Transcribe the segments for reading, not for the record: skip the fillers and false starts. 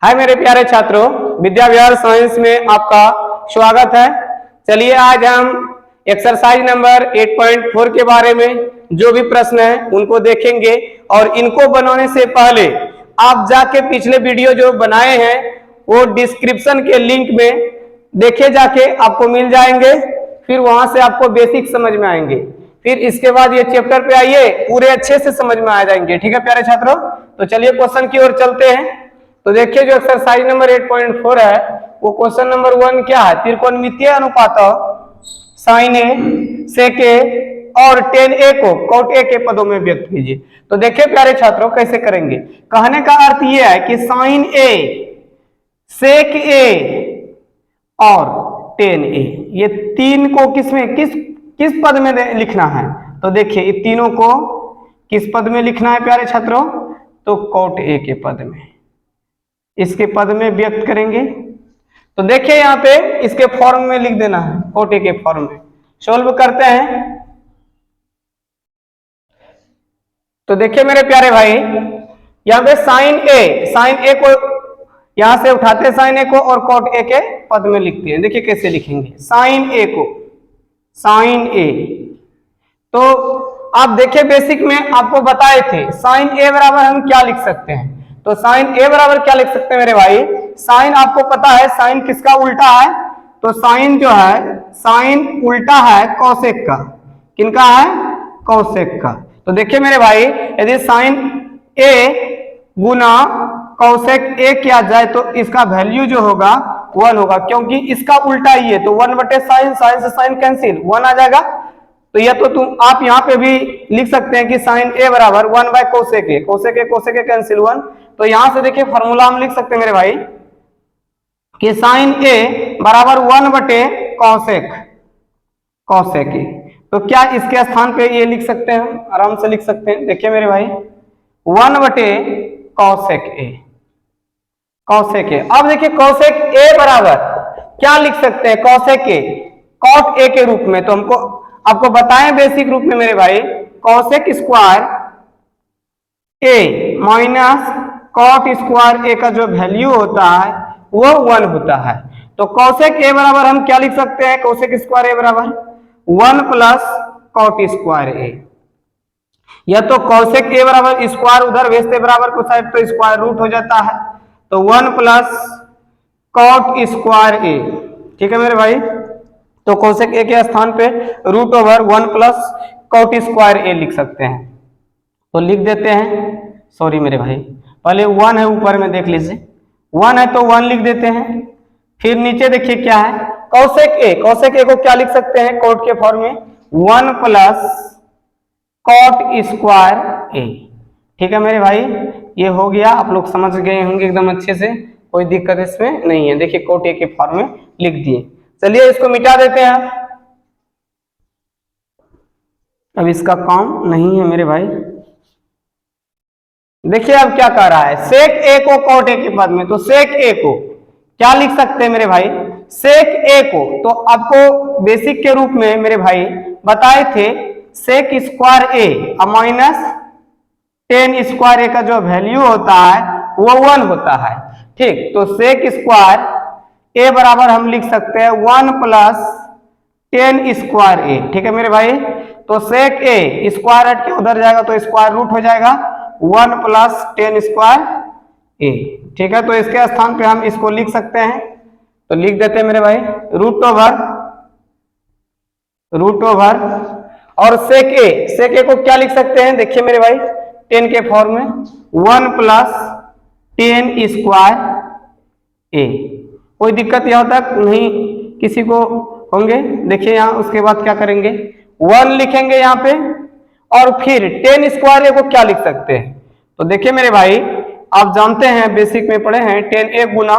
हाय मेरे प्यारे छात्रों, विद्या विहार साइंस में आपका स्वागत है। चलिए आज हम एक्सरसाइज नंबर 8.4 के बारे में जो भी प्रश्न है उनको देखेंगे और इनको बनाने से पहले आप जाके पिछले वीडियो जो बनाए हैं वो डिस्क्रिप्शन के लिंक में देखे जाके आपको मिल जाएंगे। फिर वहां से आपको बेसिक समझ में आएंगे, फिर इसके बाद ये चैप्टर पे आइए पूरे अच्छे से समझ में आ जाएंगे। ठीक है प्यारे छात्रों, तो चलिए क्वेश्चन की ओर चलते हैं। तो देखिए जो एक्सरसाइज नंबर 8.4 है वो क्वेश्चन नंबर 1 क्या है, त्रिकोणमितीय अनुपात साइन ए सेक ए और टेन ए को कॉट ए के पदों में व्यक्त कीजिए। तो देखिए प्यारे छात्रों कैसे करेंगे। कहने का अर्थ यह है कि साइन ए, सेक ए और टेन ए ये तीन को किस पद में लिखना है। तो देखिए इन तीनों को किस पद में लिखना है प्यारे छात्रों, तो कॉट ए के पद में, इसके पद में व्यक्त करेंगे। तो देखिए यहां पे इसके फॉर्म में लिख देना है, कॉट ए के फॉर्म में। सोल्व करते हैं। तो देखिए मेरे प्यारे भाई यहां पे साइन ए को यहां से उठाते साइन ए को और कॉट ए के पद में लिखते हैं। देखिए कैसे लिखेंगे साइन ए को, साइन ए। तो आप देखिए बेसिक में आपको बताए थे साइन ए बराबर हम क्या लिख सकते हैं। तो साइन ए बराबर क्या लिख सकते हैं मेरे भाई, साइन आपको पता है साइन किसका उल्टा है, तो साइन जो है साइन उल्टा है कौसेक का। किनका है, कौसेक का। तो देखिए मेरे भाई यदि साइन ए गुना कौसेक ए किया जाए तो इसका वैल्यू जो होगा 1 होगा, क्योंकि इसका उल्टा ही है। तो 1/साइन, साइन से साइन कैंसिल 1 आ जाएगा। तो यह तो तुम आप यहाँ पे भी लिख सकते हैं कि साइन ए बराबर 1/कोसेक ए, कोसेक ए कैंसिल 1। तो यहां से देखिए फॉर्मूला हम लिख सकते हैं मेरे भाई कि साइन ए बराबर 1/कौसेक ए। तो क्या इसके स्थान पे ये लिख सकते हैं, हम आराम से लिख सकते हैं। देखिए मेरे भाई 1/कौसेक ए। अब देखिए कौसेक ए बराबर क्या लिख सकते हैं, कौसेक ए कॉट ए के रूप में। तो हमको आपको बताएं बेसिक रूप में मेरे भाई, कौसेक स्क्वायर ए माइनस कॉट स्क्वायर ए का जो वैल्यू होता है वो 1 होता है। तो कौसेक ए बराबर हम क्या लिख सकते हैं, कौसेक स्क्वायर ए बराबर 1 प्लस कॉट स्क्वायर ए। या तो कौसेक ए बराबर स्क्वायर उधर भेजते बराबर को साइड तो स्क्वायर रूट हो जाता है, तो 1 प्लस कॉट स्क्वायर ए। ठीक है मेरे भाई, तो कौसेक ए के स्थान पे √1 प्लस कॉट स्क्वायर ए लिख सकते हैं। तो लिख देते हैं, सॉरी मेरे भाई पहले 1 है ऊपर में देख लीजिए, 1 है तो 1 लिख देते हैं। फिर नीचे देखिए क्या है, कौसेक ए को क्या लिख सकते हैं कॉट के फॉर्म में 1 प्लस कॉट स्क्वायर ए। ठीक है मेरे भाई, ये हो गया, आप लोग समझ गए होंगे एकदम अच्छे से, कोई दिक्कत इसमें नहीं है। देखिए कॉट ए के फॉर्म में लिख दिए। चलिए इसको मिटा देते हैं। अब इसका काम नहीं है मेरे भाई। देखिए अब क्या कह रहा है, सेक ए को कॉट ए के पद में। तो सेक ए को क्या लिख सकते हैं मेरे भाई, सेक ए को तो आपको बेसिक के रूप में मेरे भाई बताए थे सेक स्क्वायर ए माइनस टेन स्क्वायर ए का जो वैल्यू होता है वो 1 होता है। ठीक, तो सेक स्क्वायर ए बराबर हम लिख सकते हैं 1 प्लस टेन स्क्वायर ए। ठीक है मेरे भाई, तो सेक ए स्क्वायर हट के उधर जाएगा तो स्क्वायर रूट हो जाएगा 1 प्लस टेन स्क्वायर ए। ठीक है, तो इसके स्थान पे हम इसको लिख सकते हैं। तो लिख देते हैं मेरे भाई रूट ओवर और सेक ए को क्या लिख सकते हैं, देखिए मेरे भाई 10 के फॉर्म में 1 प्लस टेन स्क्वायर ए। कोई दिक्कत यहाँ तक नहीं किसी को होंगे। देखिए यहाँ उसके बाद क्या करेंगे, 1 लिखेंगे यहाँ पे और फिर टेन स्क्वायर ए को क्या लिख सकते हैं। तो देखिए मेरे भाई आप जानते हैं बेसिक में पढ़े हैं ten A Guna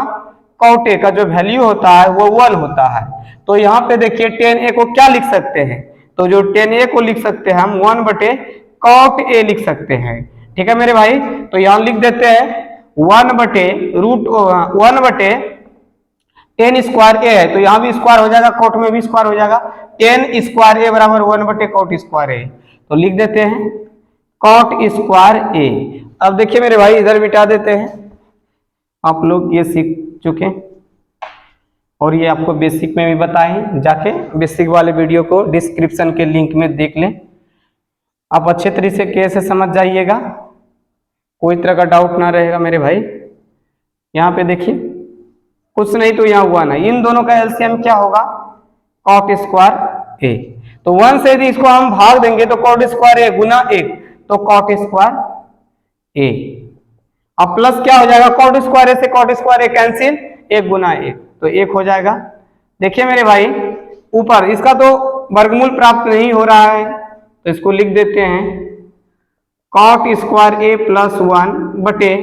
cot A का जो वैल्यू होता है वो 1 होता है। तो यहाँ पे देखिए टेन ए को क्या लिख सकते हैं, तो जो टेन ए को लिख सकते हैं हम 1/कॉट ए लिख सकते हैं। ठीक है मेरे भाई, तो यहाँ लिख देते हैं 1/टेन स्क्वायर ए है तो यहाँ भी स्क्वायर हो जाएगा, कॉट में भी स्क्वायर हो जाएगा। टेन स्क्वायर ए बराबर 1/कॉट स्क्वायर ए। तो लिख देते हैं कॉट स्क्वायर ए। अब देखिए मेरे भाई इधर मिटा देते हैं, आप लोग ये सीख चुके और ये आपको बेसिक में भी बताए, जाके बेसिक वाले वीडियो को डिस्क्रिप्शन के लिंक में देख लें। आप अच्छे तरीके से समझ जाइएगा, कोई तरह का डाउट ना रहेगा मेरे भाई। यहाँ पे देखिए कुछ नहीं तो यहाँ हुआ ना, इन दोनों का एलसीएम क्या होगा, कॉट स्क्वायर ए। तो 1 से यदि इसको हम भाग देंगे तो कॉट स्क्वायर ए गुना 1, तो कॉट स्क्वायर ए। अब प्लस क्या हो जाएगा, कॉट स्क्वायर ए से कॉट स्क्वायर ए कैंसिल, 1 गुना 1 तो 1 हो जाएगा। देखिए मेरे भाई ऊपर इसका तो वर्गमूल प्राप्त नहीं हो रहा है, तो इसको लिख देते हैं कॉट स्क्वायर ए प्लस 1 बटे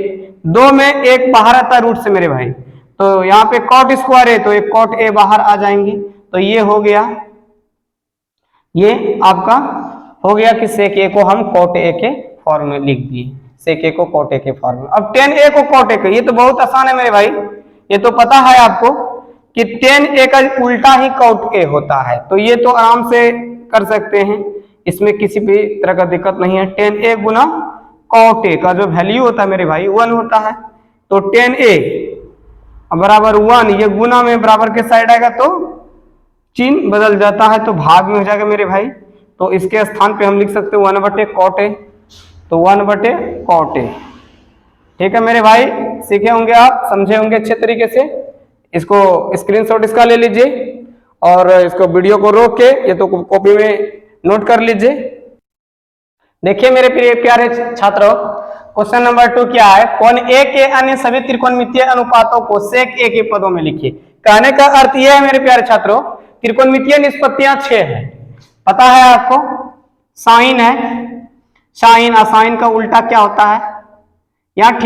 2 में 1 बाहर आता है रूट से मेरे भाई, तो यहाँ पे कॉट स्क्वायर ए तो एक कॉट ए बाहर आ जाएंगे, तो ये हो गया, ये आपका हो गया कि सेक ए को हम कॉट ए के फॉर्म में लिख दिए, सेक ए को कॉट ए के फॉर्म में। अब टेन ए को कॉट ए के, ये तो बहुत आसान है मेरे भाई, ये तो पता है आपको कि टेन ए का उल्टा ही कॉट ए होता है, तो ये तो आराम से कर सकते हैं, इसमें किसी भी तरह का दिक्कत नहीं है। Ten A Guna cot A का जो वैल्यू होता है मेरे भाई 1 होता है, तो टेन ए बराबर 1, ये गुना में बराबर के साइड आएगा तो चिन्ह बदल जाता है, तो भाग में हो जाएगा मेरे भाई, तो इसके स्थान पे हम लिख सकते हैं 1 बटे कॉट ए, तो 1 बटे कॉट ए। ठीक है मेरे भाई, सीखे होंगे आप, समझे होंगे अच्छे तरीके से। इसको स्क्रीनशॉट इसका ले लीजिए और इसको वीडियो को रोक के ये तो कॉपी में नोट कर लीजिए। देखिए मेरे प्यारे छात्रों, क्वेश्चन नंबर 2 क्या है, कोण ए के अन्य सभी त्रिकोणमितीय अनुपातों को सेक ए के पदों में लिखिए। कहने का अर्थ यह है मेरे प्यारे छात्रों, त्रिकोणमितीय निष्पत्तियां 6 है, पता है आपको, साइन है, साइन असाइन का उल्टा क्या होता है, यहाँ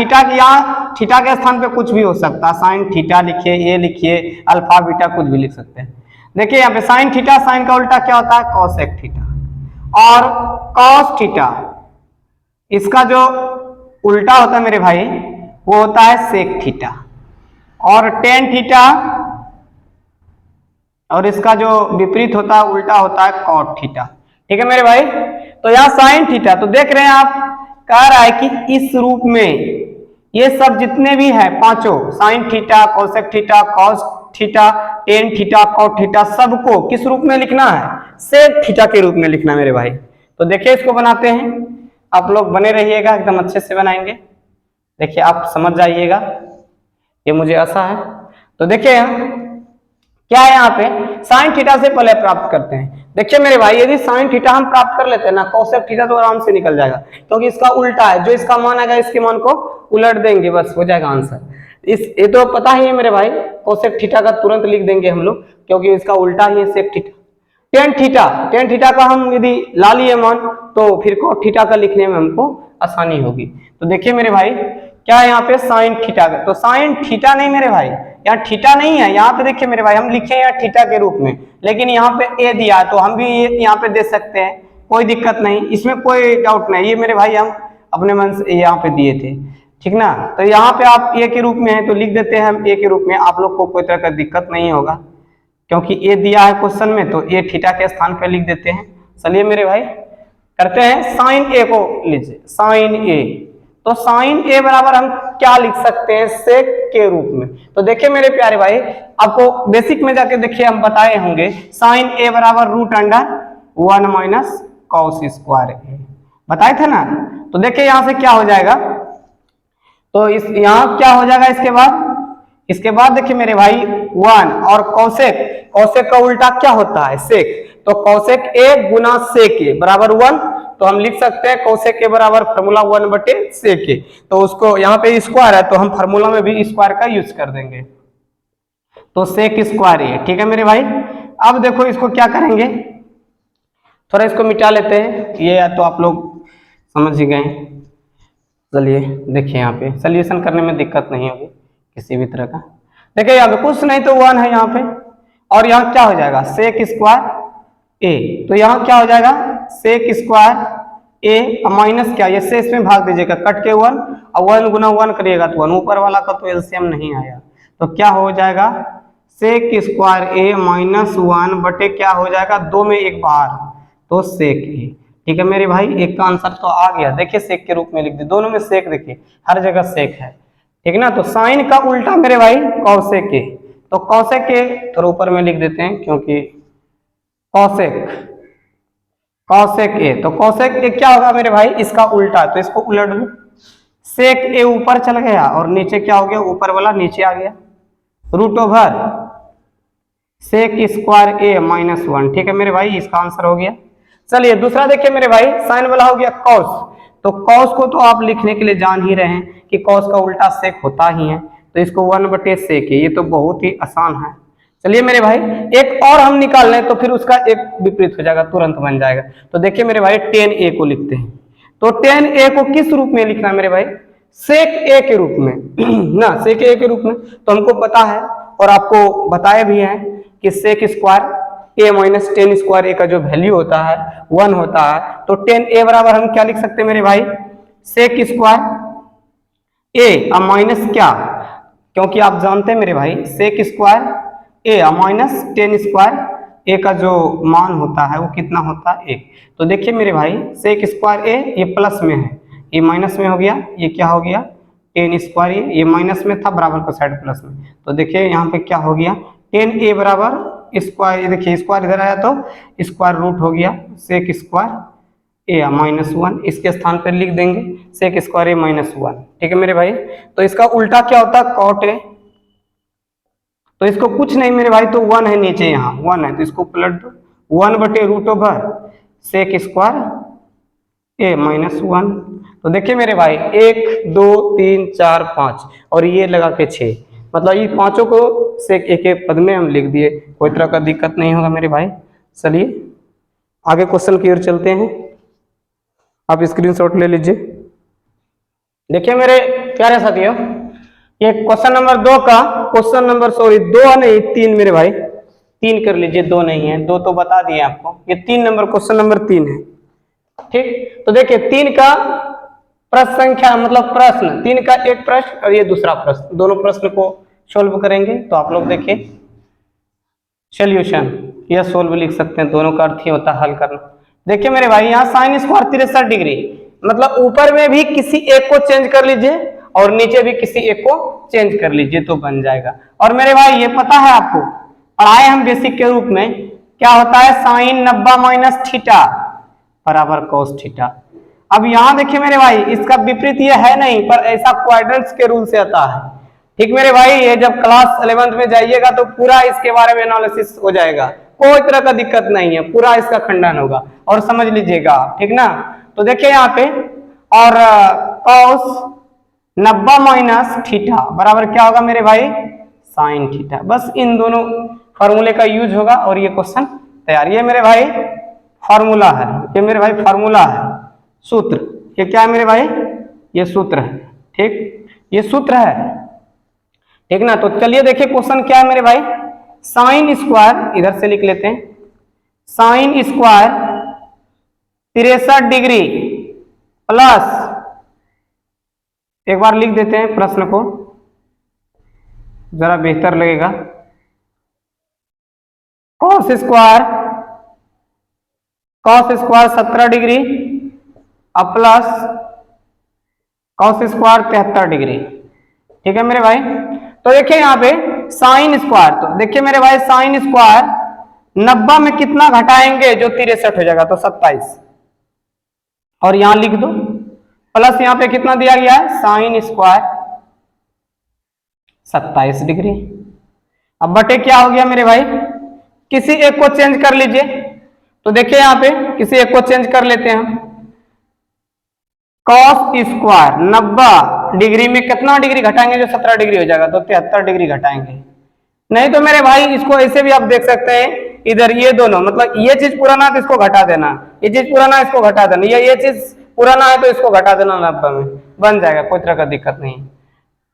थीटा के स्थान पे कुछ भी हो सकता है, साइन थीटा लिखिए, ये लिखिए, अल्फा बीटा कुछ भी लिख सकते हैं। देखिए यहाँ पे साइन थीटा, साइन का उल्टा क्या होता है, कॉसेक थीटा, और कॉस थीटा इसका जो उल्टा होता है मेरे भाई वो होता है सेक थीटा, और टेन थीटा और इसका जो विपरीत होता है उल्टा होता है कॉट थीटा। ठीक है मेरे भाई, तो यहाँ साइन थीटा, तो देख रहे हैं आप, कह रहा है कि इस रूप में ये सब जितने भी है पांचों, sine theta, cosec theta, cos theta, tan theta, cot theta, सबको किस रूप में लिखना है, सेक थीटा के रूप में लिखना मेरे भाई। तो देखिए इसको बनाते हैं, आप लोग बने रहिएगा, एकदम अच्छे से बनाएंगे, देखिए आप समझ जाइएगा, ये मुझे आशा है। तो देखिए क्या है यहाँ पे, साइन थीटा से पहले प्राप्त करते हैं। देखिए मेरे भाई यदि साइन थीटा हम प्राप्त कर लेते हैं ना, कोसेक थीटा तो आराम से निकल जाएगा, क्योंकि इसका उल्टा है, जो इसका मान आएगा इसके मान को उलट देंगे, बस हो जाएगा आंसर। ये तो पता ही है मेरे भाई, कोसेक थीटा का तुरंत लिख देंगे हम लोग, क्योंकि इसका उल्टा ही है सेक थीटा। टेन थीटा का हम यदि ला लिए मान, तो फिर कॉट थीटा का लिखने में हमको आसानी होगी। तो देखिए मेरे भाई क्या है यहाँ पे, साइन थीटा का, तो साइन थीटा नहीं मेरे भाई, यहाँ थीटा नहीं है, यहाँ पे देखिए मेरे भाई हम लिखे यहाँ थीटा के रूप में, लेकिन यहाँ पे ए दिया है, तो हम भी ये यहाँ पे दे सकते हैं, कोई दिक्कत नहीं, इसमें कोई डाउट नहीं, ये मेरे भाई हम अपने मन से यहाँ पे दिए थे, ठीक ना। तो यहाँ पे आप ए के रूप में है तो लिख देते हैं हम ए के रूप में, आप लोग को कोई तरह का दिक्कत नहीं होगा, क्योंकि ए दिया है क्वेश्चन में, तो ए थीटा के स्थान पे लिख देते हैं। चलिए मेरे भाई करते हैं, साइन ए को लीजिए, साइन ए, तो साइन ए बराबर हम क्या लिख सकते हैं, सेक के रूप में। तो देखिए मेरे प्यारे भाई, आपको बेसिक में जाके देखिए हम बताए होंगे, साइन ए बराबर root under 1 minus cos square A, बताए थे ना। तो देखिए यहां से क्या हो जाएगा, तो इस यहाँ क्या हो जाएगा, इसके बाद देखिए मेरे भाई 1 और कौसेक का उल्टा क्या होता है, सेक, तो कौसेक ए गुना सेक ए बराबर 1, तो हम लिख सकते हैं कौसेक ए बराबर फार्मूला 1 बटे सेक ए, तो उसको यहाँ पे स्क्वायर है तो हम फार्मूला में भी स्क्वायर का यूज कर देंगे, तो सेक स्क्वायर ए। ठीक है मेरे भाई, अब देखो इसको क्या करेंगे, थोड़ा इसको मिटा लेते हैं, ये तो आप लोग समझ ही गए। चलिए देखिए यहाँ पे सोल्यूशन करने में दिक्कत नहीं होगी किसी भी तरह का। देखिए यहाँ पे कुछ नहीं तो 1 है यहाँ पे, और यहाँ क्या हो जाएगा, सेक स्क्वायर ए, तो यहाँ क्या हो जाएगा, सेक स्क्वायर ए माइनस क्या, ये से इसमें भाग दीजिएगा, कट के 1, और 1 गुना 1 करिएगा तो 1, ऊपर वाला का तो एलसीएम नहीं आया, तो क्या हो जाएगा, सेक स्क्वायर ए माइनस 1 बटे क्या हो जाएगा, 2 में 1 बाहर, तो सेक ए। ठीक है मेरे भाई, एक का आंसर तो आ गया, देखिए सेक के रूप में लिख दिए, दोनों में सेक देखिए हर जगह सेक है, ठीक ना। तो साइन का उल्टा मेरे भाई कौसेक के, तो कौसेक के थोड़ा ऊपर में लिख देते हैं क्योंकि कौसेक, कौसेक ए, तो कौसेक ए क्या होगा मेरे भाई, इसका उल्टा, तो इसको उलट दो, सेक ए ऊपर चल गया और नीचे क्या हो गया, ऊपर वाला नीचे आ गया, रूट ओवर सेक स्क्वायर ए -1। ठीक है मेरे भाई, इसका आंसर हो गया। चलिए दूसरा देखिए मेरे भाई, साइन वाला हो गया कॉस, तो कॉस को तो आप लिखने के लिए जान ही रहे हैं कि कॉस का उल्टा सेक होता ही है, तो इसको 1/सेक है, ये तो बहुत ही आसान है। चलिए मेरे भाई एक और हम निकाल लें तो फिर उसका एक विपरीत हो जाएगा, तुरंत बन जाएगा। तो देखिए मेरे भाई tan a को लिखते हैं, तो tan a को किस रूप में लिखना है मेरे भाई, सेक a के रूप में ना, सेक a के रूप में। तो हमको पता है और आपको बताया भी है कि sec square a minus tan square a का जो वैल्यू होता है 1 होता है, तो tan a बराबर हम क्या लिख सकते हैं मेरे भाई, सेक स्क्वायर a माइनस क्या, क्योंकि आप जानते हैं मेरे भाई सेक स्क्वायर ए माइनस टेन स्क्वायर ए का जो मान होता है वो कितना होता है 1। तो देखिए मेरे भाई सेक स्क्वायर ए ये प्लस में है, ये माइनस में हो गया, ये क्या हो गया टेन स्क्वायर ये माइनस में था, बराबर को साइड प्लस में। तो देखिए यहाँ पे क्या हो गया, टेन ए बराबर स्क्वायर, देखिए स्क्वायर इधर आया तो स्क्वायर रूट हो गया सेक स्क्वायर ए -1, इसके स्थान पर लिख देंगे सेक स्क्वायर ए -1। ठीक है मेरे भाई, तो इसका उल्टा क्या होता है कॉट ए, तो इसको कुछ नहीं मेरे भाई, तो 1 है नीचे, यहाँ 1 है तो इसको पलट दो, 1/√ओवर सेक स्क्वायर ए -1। तो देखिए मेरे भाई 1 2 3 4 5 और ये लगा के 6, मतलब ये पांचों को सेक एक एक पद में हम लिख दिए, कोई तरह का दिक्कत नहीं होगा मेरे भाई। चलिए आगे क्वेश्चन की ओर चलते हैं, आप स्क्रीनशॉट ले लीजिए। देखिए मेरे प्यारे साथियों, ये क्वेश्चन नंबर 2 का, क्वेश्चन नंबर 2 नहीं 3 मेरे भाई, 3 कर लीजिए, 2 नहीं है, 2 तो बता दिए आपको, ये 3 नंबर क्वेश्चन नंबर 3 है। ठीक, तो देखिए 3 का प्रश्न संख्या मतलब प्रश्न 3 का एक प्रश्न और ये दूसरा प्रश्न, दोनों प्रश्न को सोल्व करेंगे। तो आप लोग देखिए सोल्यूशन या सोल्व लिख सकते हैं, दोनों का अर्थ ही होता है हल करना। देखिए मेरे भाई यहाँ साइन स्क्वायर 63 डिग्री, मतलब ऊपर में भी किसी एक को चेंज कर लीजिए और नीचे भी किसी एक को चेंज कर लीजिए तो बन जाएगा। और मेरे भाई ये पता है आपको, पढ़ाए हम बेसिक के रूप में, क्या होता है साइन 90 - थीटा बराबर cos थीटा। अब यहाँ देखिए मेरे भाई इसका विपरीत ये है नहीं, पर ऐसा क्वाड्रेंट्स के रूल से आता है। ठीक मेरे भाई, ये जब क्लास 11th में जाइएगा तो पूरा इसके बारे में एनालिसिस हो जाएगा, कोई तरह का दिक्कत नहीं है, पूरा इसका खंडन होगा और समझ लीजिएगा। ठीक ना, तो देखिए यहाँ पे और cos 90 - थीटा बराबर क्या होगा मेरे भाई साइन थीटा। बस इन दोनों फॉर्मूले का यूज होगा और ये क्वेश्चन तैयार। ये मेरे भाई फॉर्मूला है, ये मेरे भाई फॉर्मूला है, सूत्र, ये क्या है मेरे भाई ये सूत्र है। ठीक, ये सूत्र है। ठीक ना, तो चलिए देखिए क्वेश्चन क्या है मेरे भाई, साइन स्क्वायर इधर से लिख लेते हैं, साइन स्क्वायर 63 डिग्री प्लस, एक बार लिख देते हैं प्रश्न को जरा बेहतर लगेगा, कॉस स्क्वायर 17 डिग्री अब प्लस कॉस स्क्वायर 73 डिग्री। ठीक है मेरे भाई, तो देखिए यहाँ पे साइन स्क्वायर, तो देखिए मेरे भाई साइन स्क्वायर 90 में कितना घटाएंगे जो 63 हो जाएगा, तो 27 और यहां लिख दो, प्लस यहाँ पे कितना दिया गया है साइन स्क्वायर 27 डिग्री। अब बटे क्या हो गया मेरे भाई, किसी एक को चेंज कर लीजिए, तो देखिए यहाँ पे किसी एक को चेंज कर लेते हैं हम, कॉस स्क्वायर 90 डिग्री में कितना डिग्री घटाएंगे जो 17 डिग्री हो जाएगा, तो 73 डिग्री घटाएंगे। नहीं तो मेरे भाई इसको ऐसे भी आप देख सकते हैं, इधर ये दोनों मतलब ये चीज पुराना है तो इसको घटा देना, ये चीज पुराना है इसको घटा देना, या ये चीज पुराना है तो इसको घटा देना, 90 में बन जाएगा, कोई तरह का दिक्कत नहीं।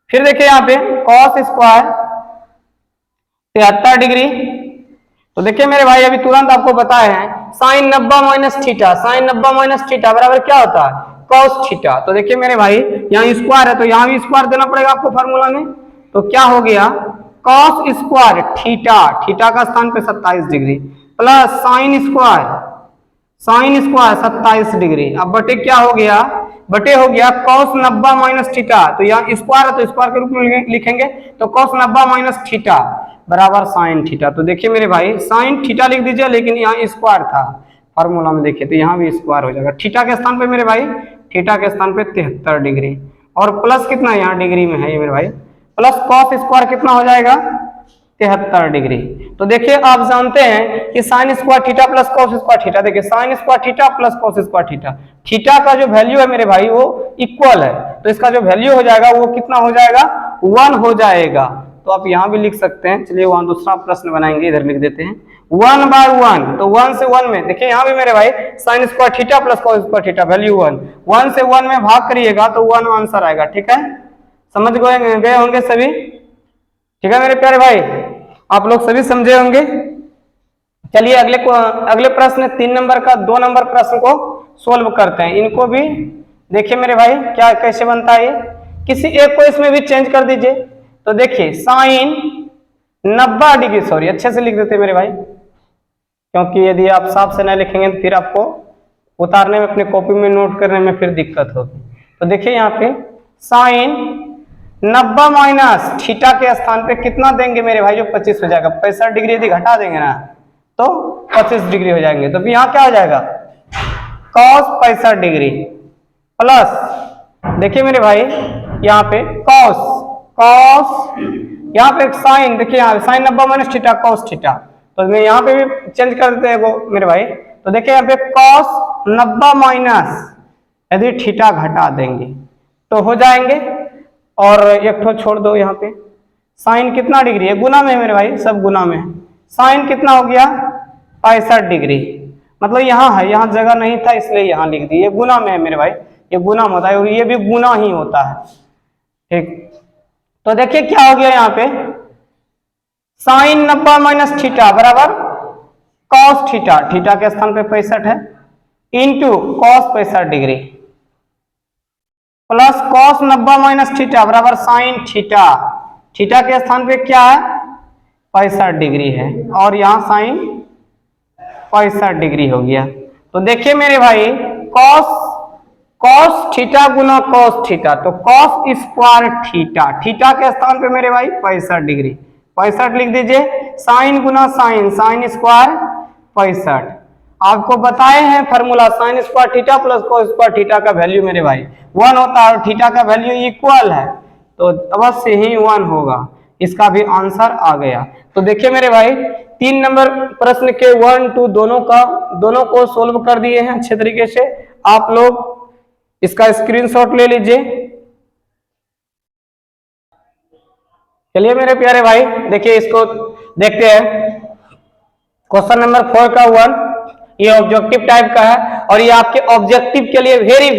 फिर देखिए यहाँ पे कॉस स्क्वायर 73 डिग्री, तो देखिए मेरे भाई अभी तुरंत आपको बताए हैं साइन 90 - थीटा, साइन 90 - थीटा बराबर क्या होता है कॉस थीटा। तो देखिए मेरे भाई यहाँ स्क्वायर है तो यहाँ भी स्क्वायर देना पड़ेगा आपको फार्मूला में, तो क्या हो गया कॉस स्क्वायर थीटा, थीटा का स्थान पे 27 degree plus sine square 27 degree, अब बटे क्या हो गया बटे हो गया cos 90 माइनस थीटा, तो यहाँ स्क्वायर है तो स्क्वायर के रूप में लिखेंगे, तो cos 90 माइनस थीटा बराबर साइन थीटा। तो देखिए मेरे भाई साइन थीटा लिख दीजिए, लेकिन यहाँ स्क्वायर था फॉर्मूला में, देखिए तो यहाँ भी स्क्वायर हो जाएगा। थीटा के स्थान पे मेरे भाई, थीटा के स्थान पे 73 डिग्री, और प्लस कितना यहाँ डिग्री में है ये मेरे भाई, प्लस cos स्क्वायर कितना हो जाएगा 73 डिग्री। तो देखिए आप जानते हैं कि sine square theta plus cos square theta, देखिए sine square theta plus cos square theta, theta का जो वैल्यू है मेरे भाई वो इक्वल है, तो इसका जो वैल्यू हो जाएगा वो कितना हो जाएगा 1 हो जाएगा। तो आप यहाँ भी लिख सकते हैं। चलिए वहां दूसरा प्रश्न बनाएंगे, इधर लिख देते हैं 1/1, तो 1 से 1 में देखिए यहाँ भी मेरे भाई sign square theta plus cos square theta value 1 से 1 में भाग करिएगा तो 1 आंसर आएगा। ठीक है, समझ गए होंगे सभी? ठीक है मेरे प्यारे भाई, आप लोग सभी समझे होंगे। चलिए अगले प्रश्न 3 नंबर का 2 नंबर प्रश्न को सोल्व करते हैं। इनको भी देखिए मेरे भाई क्या कैसे बनता है, किसी एक को इसमें भी चेंज कर दीजिए। तो देखिए साइन 90 डिग्री, सॉरी अच्छे से लिख देते मेरे भाई, क्योंकि यदि आप साफ से नहीं लिखेंगे तो फिर आपको उतारने में, अपने कॉपी में नोट करने में फिर दिक्कत होगी। तो देखिए यहाँ पे साइन 90 माइनस थीटा के स्थान पे कितना देंगे मेरे भाई, जो 25 हो जाएगा। 65 डिग्री यदि घटा देंगे ना तो 25 डिग्री हो जाएंगे, तो यहाँ क्या हो जाएगा cos 65 डिग्री प्लस देखिए मेरे भाई यहाँ पे cos यहाँ पे साइन, देखिए यहाँ sine 90 minus theta cos theta, तो मैं यहाँ पे भी चेंज कर देते हैं वो मेरे भाई। तो देखिए यहाँ पे cos 90 माइनस यदि थीटा घटा देंगे तो हो जाएंगे, और एक ठो छोड़ दो यहाँ पे, साइन कितना डिग्री है, गुना में है मेरे भाई, सब गुना में है। साइन कितना हो गया 65 डिग्री, मतलब यहाँ है, यहाँ जगह नहीं था इसलिए यहाँ लिख दी, ये गुना में है मेरे भाई, ये गुना में होता है और ये भी गुना ही होता है। ठीक, तो देखिए क्या हो गया यहाँ पे साइन 90 माइनस थीटा बराबर cos थीटा, थीटा के स्थान पे 65 है, into cos 65 degree plus cos 90 minus theta बराबर साइन थीटा, थीटा के स्थान पे क्या है 65 डिग्री है, और यहाँ साइन 65 डिग्री हो गया। तो देखिए मेरे भाई cos थीटा गुना cos थीटा, तो cos स्क्वायर थीटा, थीटा के स्थान पे मेरे भाई 65 डिग्री, 65 लिख दीजिए, साइन गुना साइन, साइन स्क्वायर 65। आपको बताए हैं formula sine square theta plus cos square theta का वैल्यू मेरे भाई 1 होता है, और थीटा का वैल्यू इक्वल है, तो अवश्य ही 1 होगा। इसका भी आंसर आ गया। तो देखिए मेरे भाई 3 नंबर प्रश्न के 1, 2 दोनों को सोल्व कर दिए हैं अच्छे तरीके से। आप लोग इसका स्क्रीनशॉट ले लीजिए। चलिए मेरे प्यारे भाई देखिए इसको देखते हैं। क्वेश्चन नंबर 4 का 1 ये ऑब्जेक्टिव टाइप का है, और ये आपके ऑब्जेक्टिव के लिए वेरी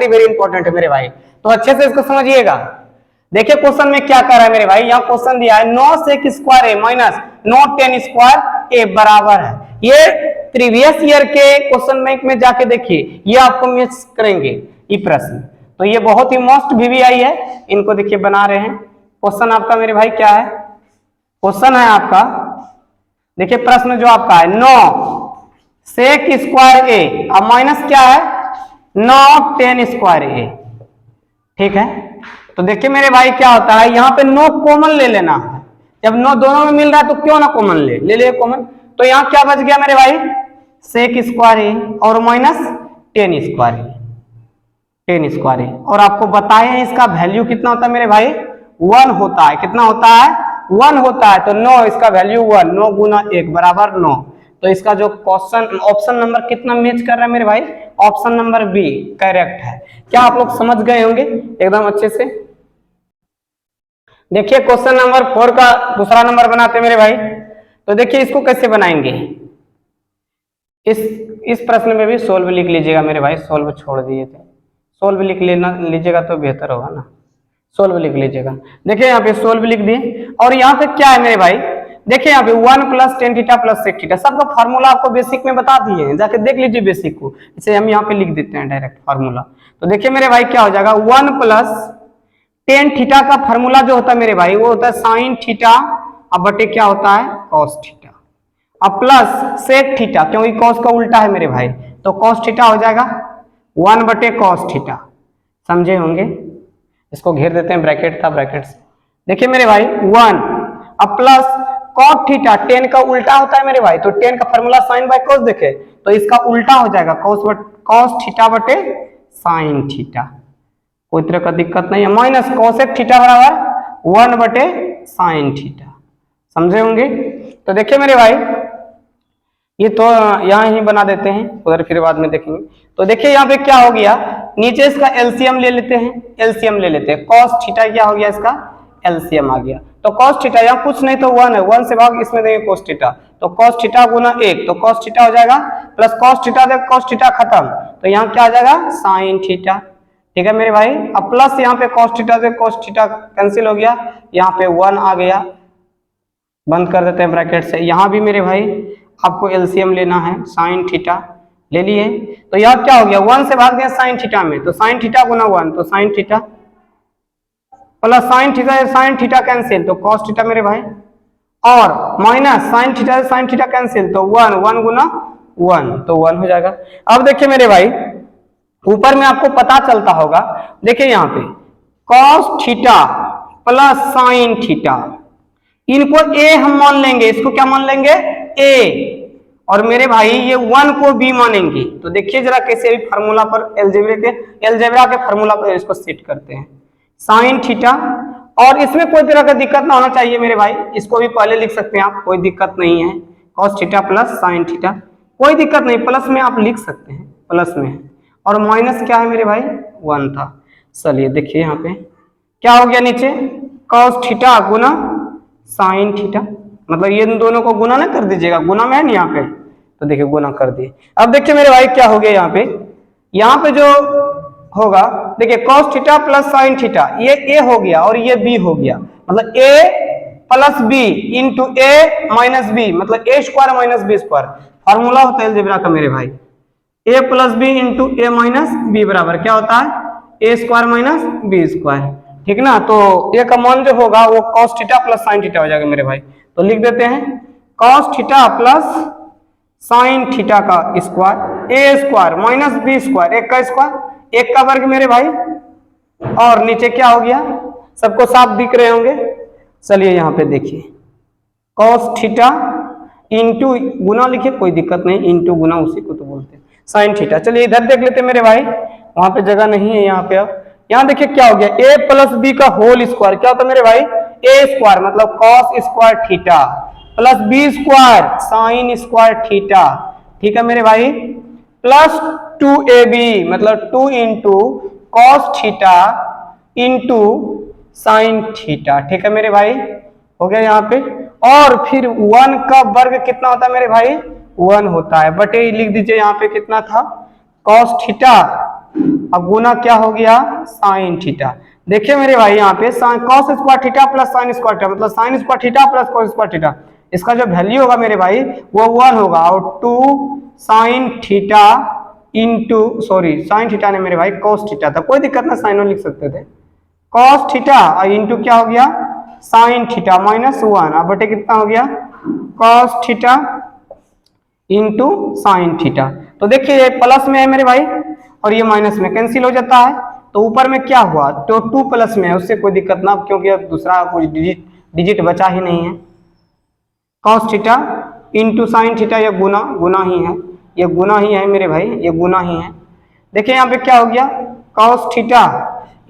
वेरी इंपॉर्टेंट है मेरे भाई, तो अच्छे से इसको समझिएगा। देखिए क्वेश्चन में क्या कर रहा है मेरे भाई, यहाँ क्वेश्चन दिया है 9 sec स्क्वायर ए माइनस 9 tan स्क्वायर ए बराबर है। ये प्रीवियस ईयर के क्वेश्चन बैंक में जाके देखिए, ये आपको मिस करेंगे ये प्रश्न, तो ये बहुत ही मोस्ट VVI है। इनको देखिए बना रहे हैं। क्वेश्चन आपका मेरे भाई क्या है, क्वेश्चन है आपका देखिए प्रश्न जो आपका है 9 sec स्क्वायर ए, अब माइनस क्या है 9 tan स्क्वायर ए। ठीक है, तो देखिए मेरे भाई क्या होता है, यहाँ पे 9 कॉमन ले लेना है। जब 9 दोनों में मिल रहा है तो क्यों ना कॉमन ले ले कॉमन। तो यहाँ क्या बच गया मेरे भाई sec स्क्वायर ए और माइनस tan स्क्वायर ए, tan स्क्वायर ए, और आपको बताए हैं इसका वैल्यू कितना होता है मेरे भाई 1 होता है। कितना होता है 1 होता है, तो 9 इसका वैल्यू 1, 9 गुना 1 बराबर 9। तो इसका जो क्वेश्चन ऑप्शन नंबर कितना मैच कर रहा है मेरे भाई, ऑप्शन नंबर बी करेक्ट है। क्या आप लोग समझ गए होंगे एकदम अच्छे से। देखिए क्वेश्चन नंबर 4 का दूसरा नंबर बनाते हैं मेरे भाई। तो देखिए इसको कैसे बनाएंगे, इस प्रश्न में भी सोल्व लिख लीजिएगा मेरे भाई, सोल्व छोड़ दिए थे, सोल्व लिख लीजिएगा तो बेहतर होगा ना, सोल्व लिख लीजिएगा। देखिए यहाँ पे सोल्व लिख दिए, और यहाँ पे क्या है मेरे भाई, देखिए यहाँ पे 1 plus tan theta plus sec theta, सबका फार्मूला आपको बेसिक में बता दिए हैं, जाके देख लीजिए बेसिक को। इसे हम यहाँ पे लिख देते हैं डायरेक्ट फार्मूला। तो देखिए मेरे भाई क्या हो जाएगा 1 प्लस tan थीटा का फार्मूला जो होता है मेरे भाई वो होता है साइन थीटा, अब बटे क्या होता है cos थीटा, अब प्लस sec थीटा, क्योंकि cos का उल्टा है मेरे भाई, तो cos थीटा हो जाएगा 1 बटे कॉस थीटा, समझे होंगे। इसको घेर देते हैं, ब्रैकेट था, ब्रैकेट से देखिए मेरे भाई 1 अब प्लस कॉट थीटा, टेन का उल्टा होता है मेरे भाई, तो टेन का फॉर्मूला साइन बाय कॉस देखे तो इसका उल्टा हो जाएगा कॉस थीटा बटे साइन थीटा, कोई तरह का दिक्कत नहीं है। माइनस कोसेक थीटा बराबर 1 बटे साइन थीटा, समझे होंगे। तो देखिए मेरे भाई ये तो यहाँ ही बना देते हैं, उधर फिर बाद में देखेंगे। तो देखिए यहाँ पे क्या हो गया, नीचे इसका एलसीएम ले लेते हैं, एलसीएम ले लेते हैं, कॉस थीटा क्या हो गया, इसका एलसीएम आ गया। तो कॉस थीटा यहाँ कुछ नहीं तो 1 है, 1 से भाग इसमें देंगे cos थीटा, तो cos थीटा गुना 1 तो cos थीटा हो जाएगा, प्लस cos थीटा दे cos थीटा खत्म, तो यहाँ क्या आ जाएगा sin थीटा। ठीक है मेरे भाई, अब प्लस यहाँ पे cos थीटा से cos थीटा कैंसिल हो गया, यहाँ पे 1 आ गया, बंद कर देते हैं ब्रैकेट से। यहाँ भी मेरे भाई आपको एलसीएम लेना है, sin थीटा ले लिए, तो यहाँ क्या हो गया 1 से भाग दिया sin थीटा में, तो sin थीटा गुना 1 तो sin theta, plus sine theta से साइन थीटा कैंसिल तो कॉस थीटा मेरे भाई, और माइनस साइन थीटा से साइन थीटा कैंसिल तो 1 1 गुना 1 तो 1 हो जाएगा। अब देखिए मेरे भाई ऊपर में आपको पता चलता होगा, देखिए यहाँ पे cos theta plus sine theta, इनको ए हम मान लेंगे, इसको क्या मान लेंगे ए, और मेरे भाई ये 1 को बी मानेंगे। तो देखिए जरा कैसे भी फार्मूला पर एलजेब्रा के फार्मूला पर इसको सेट करते हैं, साइन थीटा, और इसमें कोई तरह का दिक्कत ना होना चाहिए मेरे भाई, इसको भी पहले लिख सकते हैं आप, कोई दिक्कत नहीं है, cos theta plus sine theta, कोई दिक्कत नहीं, प्लस में आप लिख सकते हैं, प्लस में है, और माइनस क्या है मेरे भाई 1 था। चलिए देखिए यहाँ पे क्या हो गया, नीचे कॉस थीटा गुना साइन थीटा, मतलब ये दोनों को गुना ना कर दीजिएगा, गुना में है ना यहाँ पे, तो देखिए गुना कर दिए। अब देखिए मेरे भाई क्या हो गया, यहाँ पे जो होगा देखिए cos theta plus sine theta, ये a हो गया और ये b हो गया, मतलब a plus b into A minus b, मतलब a square minus B square, formula होता है अलजेब्रा का मेरे भाई, a plus B into A minus b बराबर क्या होता है a square minus B square, ठीक ना। तो a का मान जो होगा वो cos theta plus sine theta हो जाएगा मेरे भाई, तो लिख देते हैं cos theta plus sine theta का square, a square minus B square, एक का स्क्वायर, एक का वर्ग मेरे भाई, और नीचे क्या हो गया, सबको साफ दिख रहे होंगे। चलिए यहाँ पे देखिए cos थीटा इंटू गुना लिखिए, कोई दिक्कत नहीं, इंटू गुना उसी को तो बोलते हैं साइन थीटा। चलिए इधर देख लेते हैं मेरे भाई, वहां पे जगह नहीं है यहाँ पे। अब यहाँ देखिए क्या हो गया, a प्लस बी का होल स्क्वायर क्या होता है मेरे भाई, a स्क्वायर मतलब cos square theta plus b square sine square theta, ठीक है मेरे भाई, प्लस 2ab मतलब 2 into cos theta into sine theta, ठीक है मेरे भाई, हो गया यहाँ पे। और फिर 1 का वर्ग कितना होता है मेरे भाई 1 होता है, बटे लिख दीजिए यहाँ पे कितना था कॉस थीटा, अब गुना क्या हो गया साइन थीटा। देखिए मेरे भाई यहाँ पे cos square theta plus sine square theta, मतलब sine square theta plus cos square theta, इसका जो वैल्यू होगा मेरे भाई वो 1 होगा, और 2 sine theta into sine theta ने मेरे भाई कॉस थीटा था, कोई दिक्कत ना साइन लिख सकते थे, कॉस थीटा और इंटू क्या हो गया साइन थीटा माइनस 1, अब बटे कितना हो गया cos theta into sine theta. तो देखिए ये प्लस में है मेरे भाई और ये माइनस में कैंसिल हो जाता है, तो ऊपर में क्या हुआ तो 2 प्लस में है, उससे कोई दिक्कत ना, क्योंकि अब दूसरा कोई डिजिट बचा ही नहीं है। Cos theta into sine theta, ये गुना ही है, ये गुना ही है मेरे भाई, ये गुना ही है। देखिए यहाँ पे क्या हो गया cos theta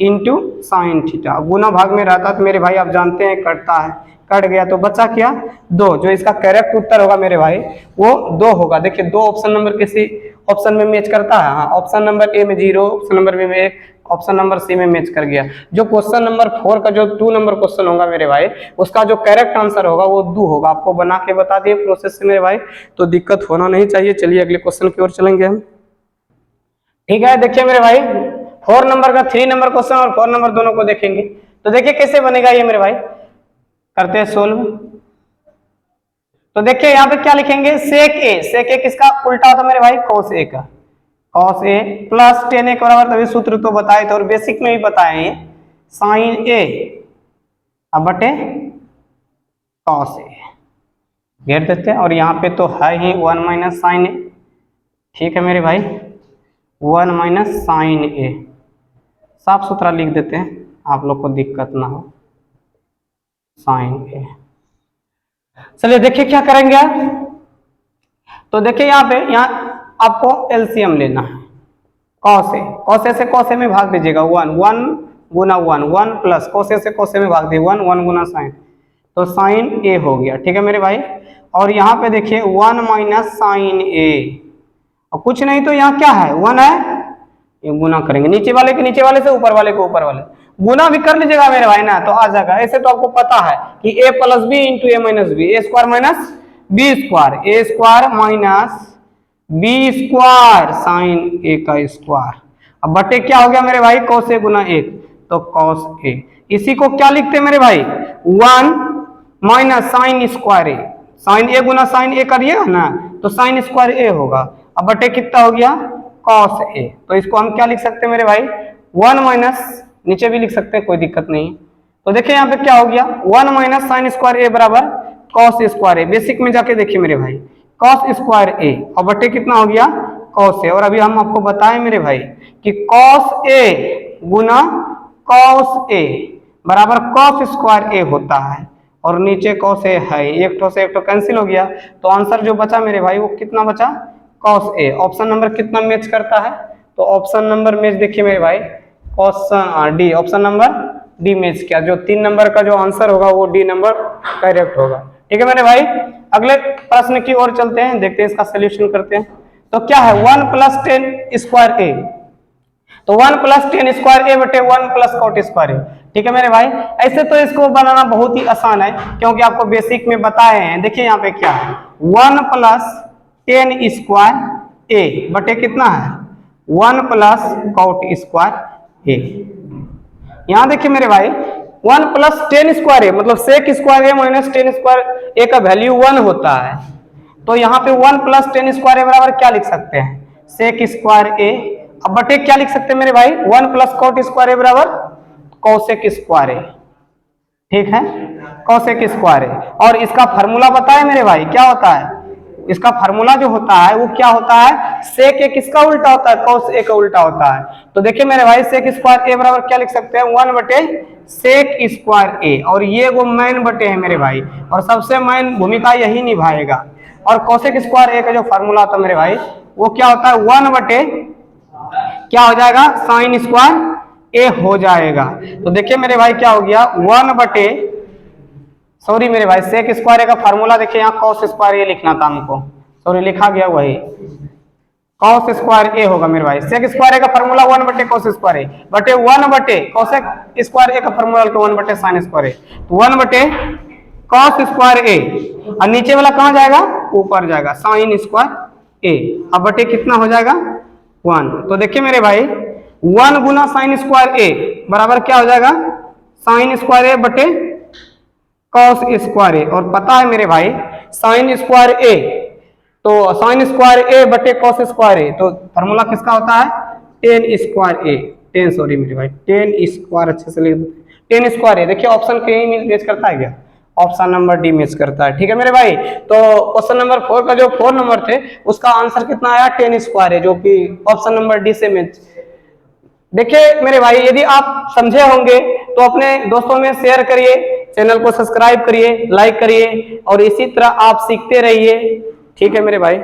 into sine theta, गुना भाग में रहता तो मेरे भाई आप जानते हैं कटता है, कट गया तो बचा क्या 2, जो इसका करेक्ट उत्तर होगा मेरे भाई वो 2 होगा। देखिए 2 ऑप्शन नंबर किसी ऑप्शन में मैच करता है, हाँ ऑप्शन नंबर ए में 0, ऑप्शन नंबर बी में 1, ऑप्शन नंबर सी में मैच कर गया। जो क्वेश्चन नंबर 4 का जो 2 नंबर क्वेश्चन होगा मेरे भाई उसका जो करेक्ट आंसर होगा वो 2 होगा, आपको बना के बता दिए प्रोसेस से मेरे भाई, तो दिक्कत होना नहीं चाहिए। चलिए अगले क्वेश्चन की ओर चलेंगे हम, ठीक है। देखिए मेरे भाई 4 नंबर का 3 नंबर क्वेश्चन और 4 नंबर दोनों को देखेंगे, तो देखिए कैसे बनेगा ये मेरे भाई, करते हैं सोल्व। तो देखिए यहाँ पे क्या लिखेंगे सेक ए किसका उल्टा होता है मेरे भाई cos a का, cos a plus tan a के बराबर, तभी सूत्र तो बताए थे और बेसिक में भी बताए हैं sin a अब बटे cos a, घेर देते हैं, और यहाँ पे तो है ही 1 माइनस साइन a, ठीक है मेरे भाई 1 माइनस साइन ए, साफ सुथरा लिख देते हैं आप लोग को दिक्कत ना हो, साइन ए। चलिए देखिए क्या करेंगे आप, तो देखिए यहाँ आपको एलसीएम लेना है, कॉस ए से कॉस ए में भाग दीजिएगा, 1 गुना 1 प्लस कॉस ए से कॉस ए में भाग दीजिए 1 गुना साइन, तो साइन ए हो गया। ठीक है मेरे भाई, और यहाँ पे देखिए 1 माइनस साइन ए, और कुछ नहीं तो यहाँ क्या है 1 है, ये गुना करेंगे नीचे वाले के नीचे वाले से, ऊपर वाले को ऊपर वाले, गुना भी कर लीजिएगा मेरे भाई ना, तो आ जाएगा। ऐसे तो आपको पता है कि a plus B into A minus B, A square minus B square, A square minus B square sine A का स्क्वायर। अब बटे क्या हो गया मेरे भाई, कॉस ए गुना 1, तो कॉस ए। इसी को क्या लिखते हैं मेरे भाई, 1 माइनस साइन स्क्वायर ए, साइन ए गुना साइन ए करिएगा ना तो साइन स्क्वायर ए होगा। अब बटे कितना हो गया, कॉस ए। तो इसको हम क्या लिख सकते हैं मेरे भाई, 1 माइनस, नीचे भी लिख सकते हैं कोई दिक्कत नहीं। तो देखिए यहाँ पे क्या हो गया, 1 माइनस साइन स्क्वायर ए बराबर कॉस स्क्वायर ए। बेसिक में जाके देखिए मेरे भाई, कॉस स्क्वायर ए और बटे कितना हो गया, कॉस ए। और अभी हम आपको बताएं मेरे भाई कि cos A Guna cos A बराबर कॉस स्क्वायर ए होता है, और नीचे कॉस ए है, एक तो से एक तो कैंसिल हो गया, तो आंसर जो बचा मेरे भाई वो कितना बचा, कॉस ए। ऑप्शन नंबर कितना मैच करता है, तो ऑप्शन नंबर मैच देखिए मेरे भाई, question D, option number D match किया। जो 3 नंबर का जो आंसर होगा वो डी नंबर करेक्ट होगा। ठीक है मेरे भाई, अगले प्रश्न की ओर चलते हैं, देखते हैं इसका सोल्यूशन करते हैं। तो क्या है 1 प्लस 10 स्क्वायर ए, तो 1 प्लस 10 स्क्वायर ए बटे 1 प्लस कॉट स्क्वायर ए। ठीक है मेरे भाई, ऐसे तो इसको बनाना बहुत ही आसान है क्योंकि आपको बेसिक में बताए हैं। देखिए यहाँ पे क्या है, 1 प्लस 10 स्क्वायर ए बटे कितना है, 1 प्लस कॉट स्क्वायर ए। यहाँ देखिए मेरे भाई 1 प्लस 10 स्क्वायर ए मतलब सेक स्क्वायर ए माइनस 10 स्क्वायर ए का वैल्यू 1 होता है, तो यहाँ पे 1 प्लस 10 स्क्वायर ए बराबर क्या लिख सकते हैं, सेक स्क्वायर ए। अब बटे क्या लिख सकते हैं मेरे भाई, 1 प्लस कॉट स्क्वायर ए बराबर कॉसेक स्क्वायर ए। ठीक है, कॉसेक स्क्वायर ए। और इसका फार्मूला बताए मेरे भाई क्या होता है, इसका फार्मूला जो होता है वो क्या होता है, सेक ए किसका उल्टा होता है, कॉस ए का उल्टा होता है। तो देखिए मेरे भाई सेक स्क्वायर ए बराबर क्या लिख सकते हैं, 1 बटे सेक स्क्वायर ए, और ये वो मैन बटे है मेरे भाई, और सबसे मैन भूमिका यही निभाएगा। और कॉसेक स्क्वायर ए का जो फार्मूला होता है मेरे भाई वो क्या होता है, 1 बटे क्या हो जाएगा, साइन स्क्वायर ए हो जाएगा। तो देखिए मेरे भाई क्या हो गया, 1 बटे सॉरी मेरे भाई सेक स्क्वायर ए का फार्मूला देखिए, यहाँ कॉस स्क्वायर ए लिखना था हमको, सॉरी लिखा गया वही कॉस स्क्वायर ए होगा मेरे भाई। सेक स्क्वायर ए का फार्मूला 1 बटे कॉस स्क्वायर ए बटे 1 बटे कॉसेक स्क्वायर ए का फार्मूला 1 बटे साइन स्क्वायर ए, 1 बटे कॉस स्क्वायर ए, और नीचे वाला कहाँ जाएगा, ऊपर जाएगा, साइन स्क्वायर ए। अब बटे कितना हो जाएगा, 1। तो देखिए मेरे भाई 1 गुना साइन स्क्वायर ए बराबर क्या हो जाएगा, साइन स्क्वायर ए बटे कॉस स्क्वायर ए। और पता है मेरे भाई साइन स्क्वायर ए, तो साइन स्क्वायर ए बटे कॉस स्क्वायर ए, तो फार्मूला किसका होता है, टेन स्क्वायर ए, 10 सॉरी मेरे भाई 10 स्क्वायर, अच्छे से लिख 10 स्क्वायर ए। देखिए ऑप्शन कहीं मैच करता है क्या, ऑप्शन नंबर डी मैच करता है। ठीक है मेरे भाई, तो क्वेश्चन नंबर 4 का जो 4 नंबर थे उसका आंसर कितना आया, 10 स्क्वायर है, जो कि ऑप्शन नंबर डी से मैच। देखिए मेरे भाई यदि आप समझे होंगे तो अपने दोस्तों में शेयर करिए, चैनल को सब्सक्राइब करिए, लाइक करिए, और इसी तरह आप सीखते रहिए। ठीक है मेरे भाई।